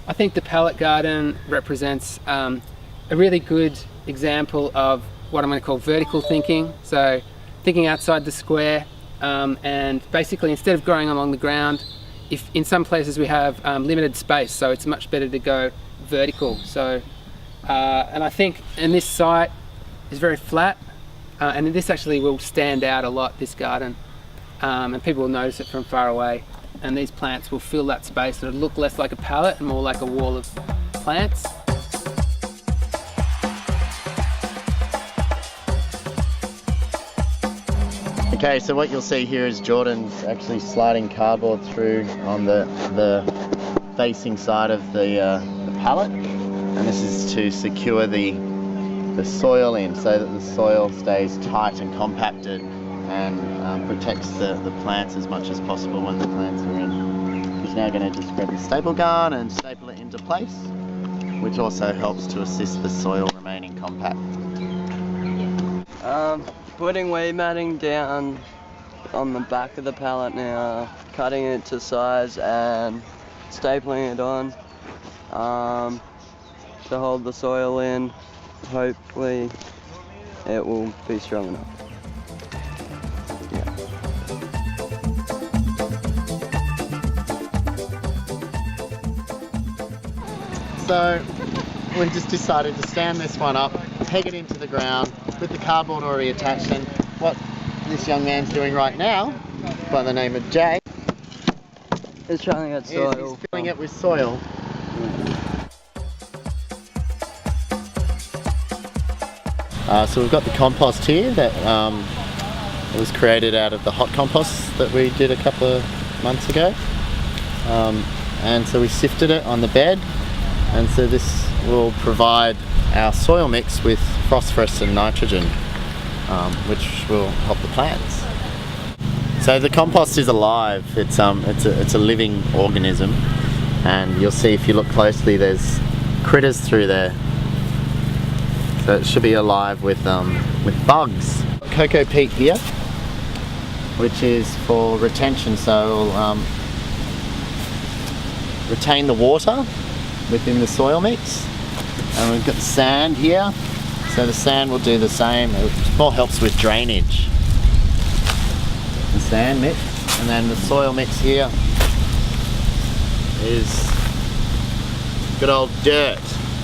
I think the pallet garden represents a really good example of what I'm going to call vertical thinking. So thinking outside the square, and basically instead of growing along the ground, if in some places we have limited space, so it's much better to go vertical. So and I think in this site is very flat, and this actually will stand out a lot, this garden, and people will notice it from far away, and these plants will fill that space. It'll look less like a pallet and more like a wall of plants. Okay, so what you'll see here is Jordan's actually sliding cardboard through on the facing side of the pallet, and this is to secure the soil in so that the soil stays tight and compacted and protects the plants as much as possible when the plants are in. He's now going to just grab the staple gun and staple it into place, which also helps to assist the soil remaining compact. Putting weed matting down on the back of the pallet now, cutting it to size and stapling it on to hold the soil in. Hopefully it will be strong enough. So we just decided to stand this one up, peg it into the ground with the cardboard already attached, and what this young man's doing right now, by the name of Jay, It's trying to get soil. He's filling it with soil. So we've got the compost here that was created out of the hot compost that we did a couple of months ago, and so we sifted it on the bed, and so this will provide our soil mix with phosphorus and nitrogen, which will help the plants. So the compost is alive. It's a living organism, and you'll see if you look closely there's critters through there. So it should be alive with bugs. Cocoa peat here, which is for retention, so it'll retain the water within the soil mix. And we've got the sand here, so the sand will do the same. It more helps with drainage. The sand mix, and then the soil mix here is good old dirt,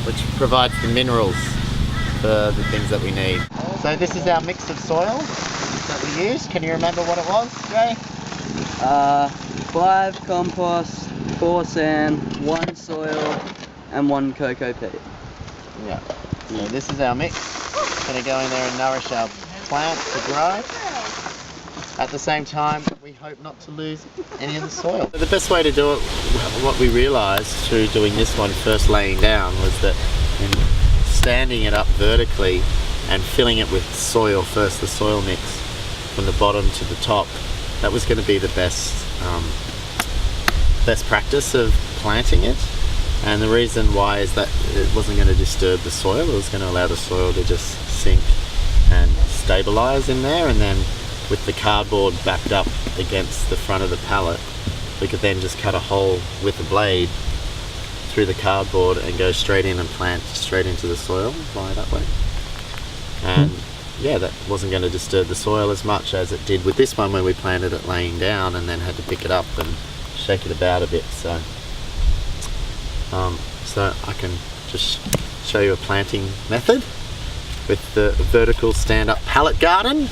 which provides the minerals for the things that we need. So this is our mix of soil that we used. Can you remember what it was, Jay? 5 compost, 4 sand, 1 soil, and 1 cocoa peat. Yeah. So this is our mix. It's going to go in there and nourish our plants to grow. At the same time, we hope not to lose any of the soil. The best way to do it, what we realised through doing this one first laying down, was that in standing it up vertically and filling it with soil first, the soil mix from the bottom to the top, that was going to be the best practice of planting it. And the reason why is that it wasn't going to disturb the soil. It was going to allow the soil to just sink and stabilise in there, and then with the cardboard backed up against the front of the pallet, we could then just cut a hole with the blade through the cardboard and go straight in and plant straight into the soil via that way. And yeah, that wasn't going to disturb the soil as much as it did with this one when we planted it laying down and then had to pick it up and shake it about a bit. So I can just show you a planting method with the vertical stand-up pallet garden.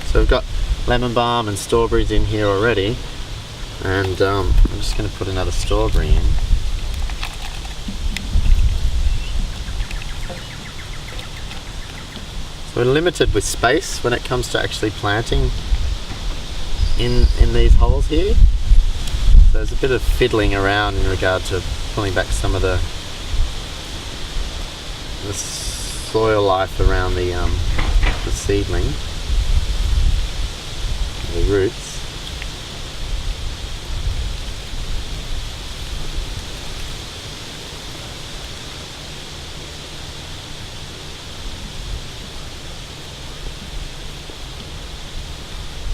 So we've got lemon balm and strawberries in here already, and I'm just going to put another strawberry in. So we're limited with space when it comes to actually planting in these holes here. So there's a bit of fiddling around in regard to pulling back some of the soil life around the seedling, the roots.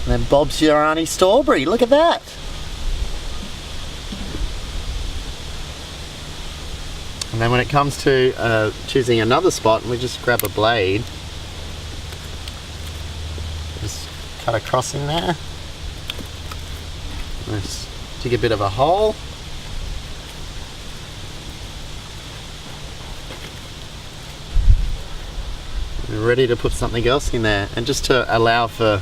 And then Bob's your Auntie Strawberry, look at that! And then when it comes to choosing another spot, we just grab a blade, just cut across in there, just dig a bit of a hole. We're ready to put something else in there, and just to allow for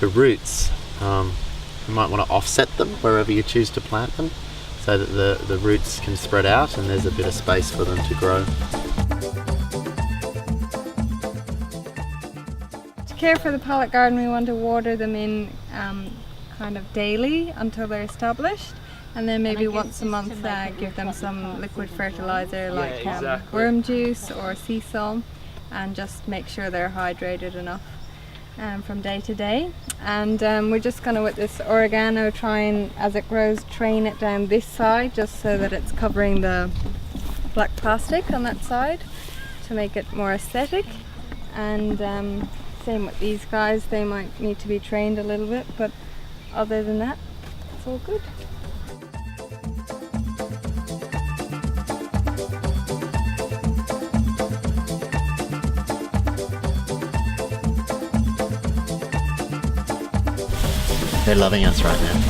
roots. You might want to offset them wherever you choose to plant them, so that the roots can spread out and there's a bit of space for them to grow. To care for the palette garden, we want to water them in kind of daily until they're established, and then maybe once a month give them some liquid fertilizer like worm juice or sea salt, and just make sure they're hydrated enough from day to day. And we're just going to, with this oregano, try and, as it grows, train it down this side just so that it's covering the black plastic on that side to make it more aesthetic. And same with these guys, they might need to be trained a little bit, but other than that, it's all good. They're loving us right now.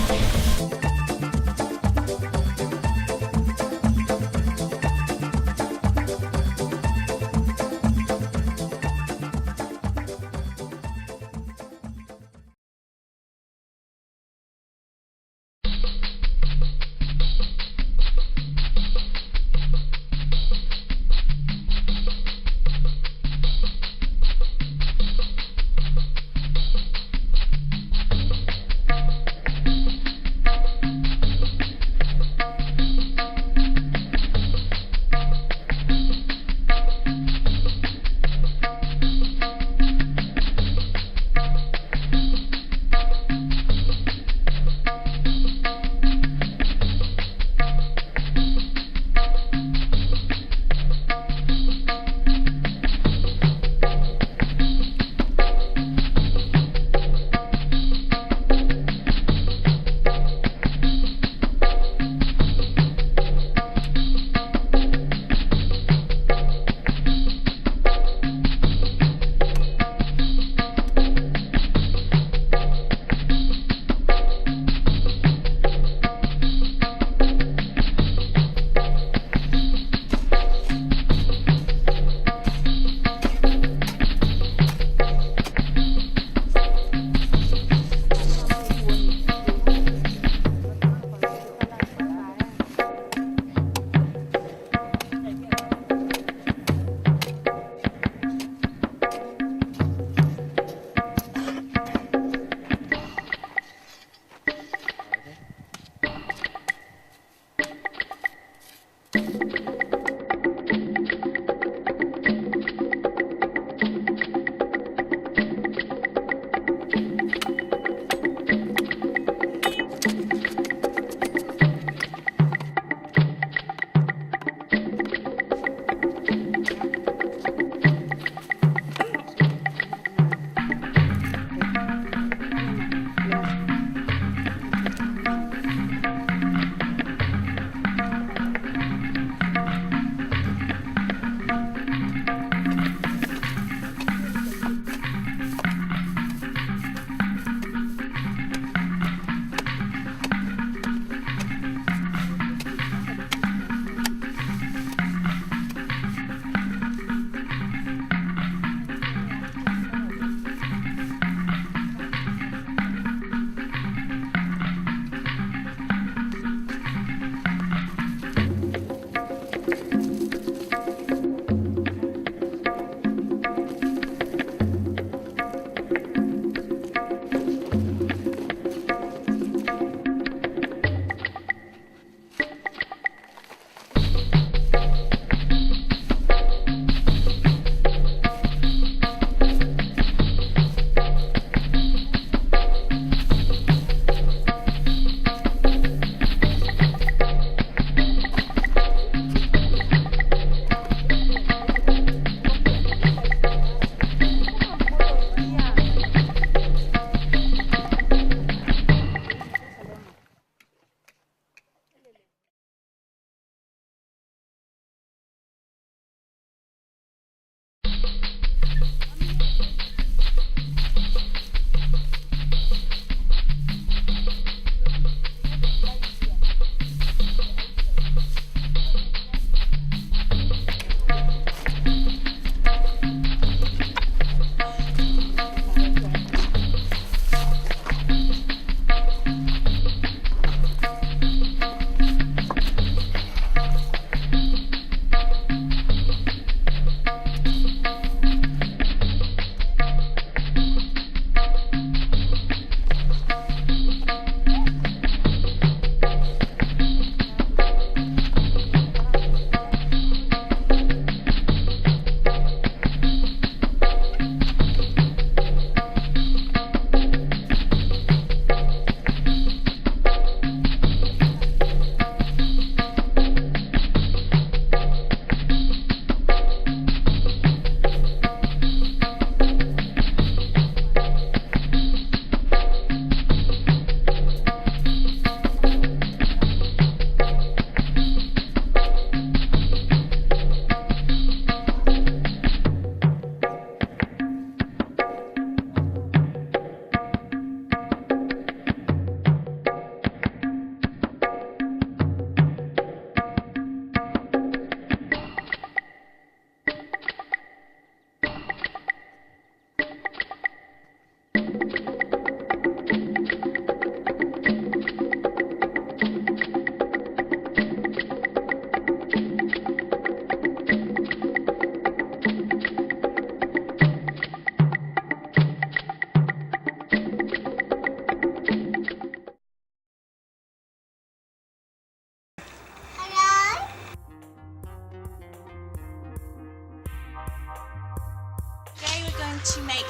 to make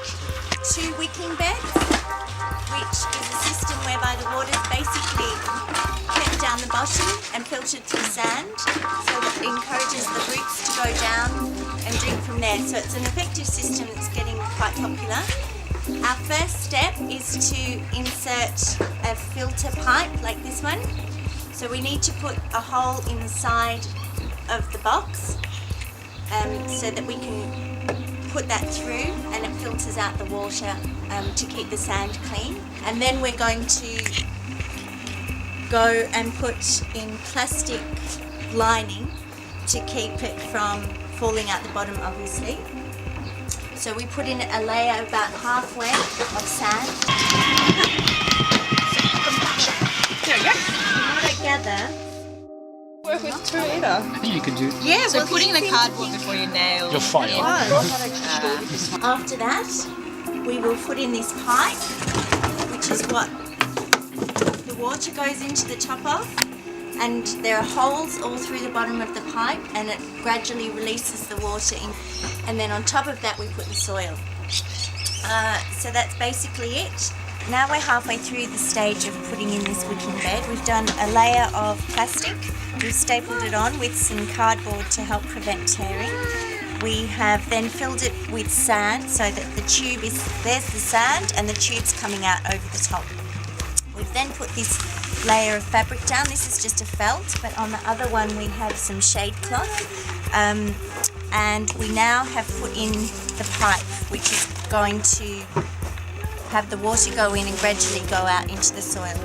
2 wicking beds, which is a system whereby the water is basically kept down the bottom and filtered through sand, so that it encourages the roots to go down and drink from there. So it's an effective system that's getting quite popular. Our first step is to insert a filter pipe like this one. So we need to put a hole in the side of the box so that we can put that through and it filters out the water to keep the sand clean. And then we're going to go and put in plastic lining to keep it from falling out the bottom, obviously. So we put in a layer about halfway of sand. From what I gather, Work with 2 either. I think you could do. yeah. So well, putting he's the been cardboard thinking- before you nail. You're fine. After that, we will put in this pipe, which is what the water goes into the top of, and there are holes all through the bottom of the pipe, and it gradually releases the water in. And then on top of that, we put the soil. So that's basically it. Now we're halfway through the stage of putting in this wicking bed. We've done a layer of plastic. We've stapled it on with some cardboard to help prevent tearing. We have then filled it with sand so that the tube is, there's the sand and the tube's coming out over the top. We've then put this layer of fabric down. This is just a felt, but on the other one we have some shade cloth. And we now have put in the pipe, which is going to have the water go in and gradually go out into the soil.